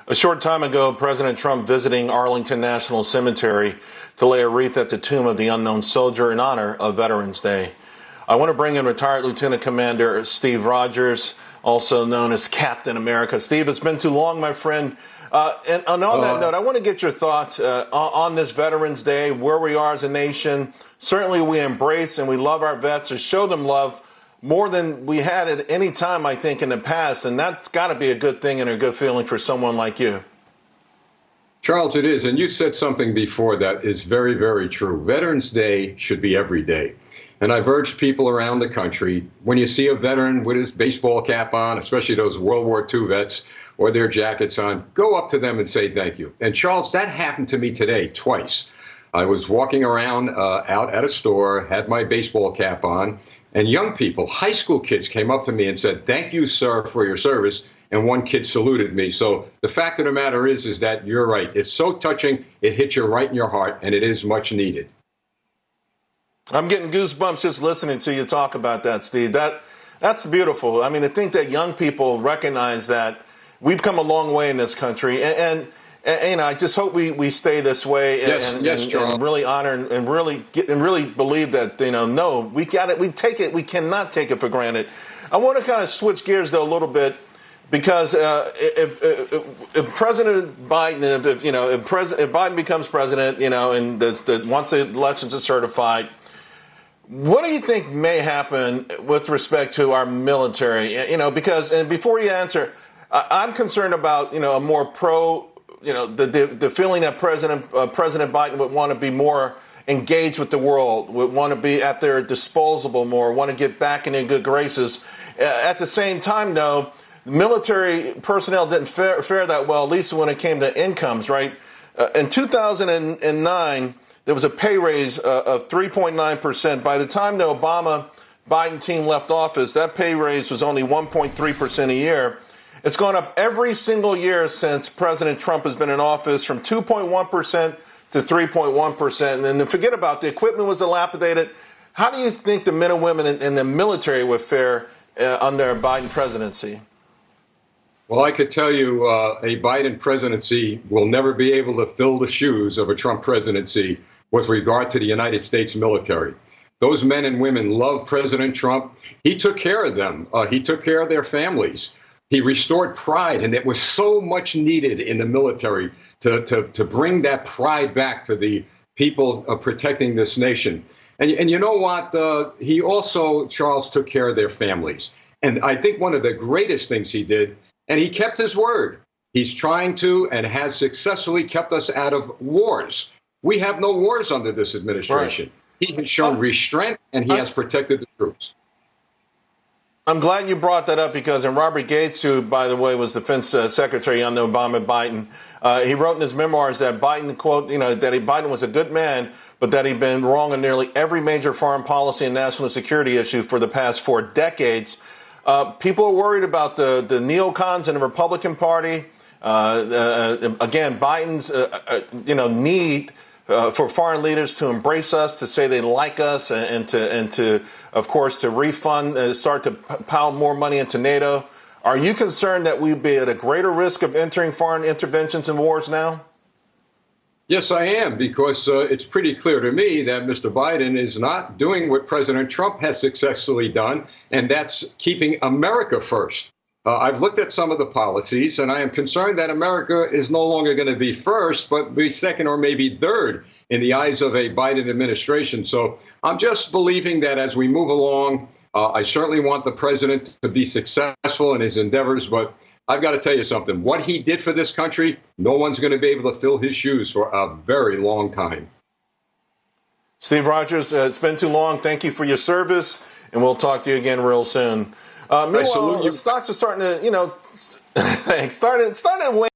A short time ago, President Trump visiting Arlington National Cemetery to lay a wreath at the tomb of the unknown soldier in honor of Veterans Day. I want to bring in retired Lieutenant Commander Steve Rogers, also known as Captain America. Steve, it's been too long, my friend. And on that note, I want to get your thoughts on this Veterans Day, where we are as a nation. Certainly we embrace and we love our vets, or show them love more than we had at any time, I think, in the past. And that's got to be a good thing and a good feeling for someone like you. Charles, it is. And you said something before that is very, very true. Veterans Day should be every day. And I've urged people around the country, when you see a veteran with his baseball cap on, especially those World War II vets, or their jackets on, go up to them and say thank you. And Charles, that happened to me today twice. I was walking around out at a store, had my baseball cap on, and young people, high school kids, came up to me and said, "Thank you, sir, for your service." And one kid saluted me. So the fact of the matter is that you're right. It's so touching. It hits you right in your heart, and it is much needed. I'm getting goosebumps just listening to you talk about that, Steve. That's beautiful. I mean, I think that young people recognize that we've come a long way in this country, and you know, I just hope we stay this way and really honor and really believe that, you know, no, we got it. We take it. We cannot take it for granted. I want to kind of switch gears though a little bit, because if President Biden, if Biden becomes president, you know, and once the elections are certified, what do you think may happen with respect to our military? You know, because, and before you answer, I'm concerned about, you know, a more the feeling that President Biden would want to be more engaged with the world, would want to be at their disposal more, want to get back in their good graces. At the same time, though, military personnel didn't fare that well, at least when it came to incomes, right? In 2009, there was a pay raise of 3.9%. By the time the Obama-Biden team left office, that pay raise was only 1.3% a year. It's gone up every single year since President Trump has been in office, from 2.1% to 3.1%. And then forget about the equipment was dilapidated. How do you think the men and women in the military would fare under a Biden presidency? Well, I could tell you a Biden presidency will never be able to fill the shoes of a Trump presidency with regard to the United States military. Those men and women love President Trump. He took care of them. He took care of their families. He restored pride, and it was so much needed in the military to bring that pride back to the people protecting this nation. And you know what? He also, Charles, took care of their families. And I think one of the greatest things he did, and he kept his word. He's trying to and has successfully kept us out of wars. We have no wars under this administration. Right. He has shown restraint, and he has protected the troops. I'm glad you brought that up, because in Robert Gates, who, by the way, was defense secretary under Obama Biden, he wrote in his memoirs that Biden, quote, you know, that Biden was a good man, but that he'd been wrong on nearly every major foreign policy and national security issue for the past 4 decades. People are worried about the neocons in the Republican Party. Again, Biden's need for foreign leaders to embrace us, to say they like us, and to of course to refund, start to pile more money into NATO. Are you concerned that we'd be at a greater risk of entering foreign interventions and wars now? Yes, I am, because it's pretty clear to me that Mr. Biden is not doing what President Trump has successfully done, and that's keeping America first. I've looked at some of the policies, and I am concerned that America is no longer going to be first, but be second or maybe third in the eyes of a Biden administration. So I'm just believing that as we move along, I certainly want the president to be successful in his endeavors, but I've got to tell you something. What he did for this country, no one's going to be able to fill his shoes for a very long time. Steve Rogers, it's been too long. Thank you for your service, and we'll talk to you again real soon. Meanwhile, stocks are starting to, thanks. Starting to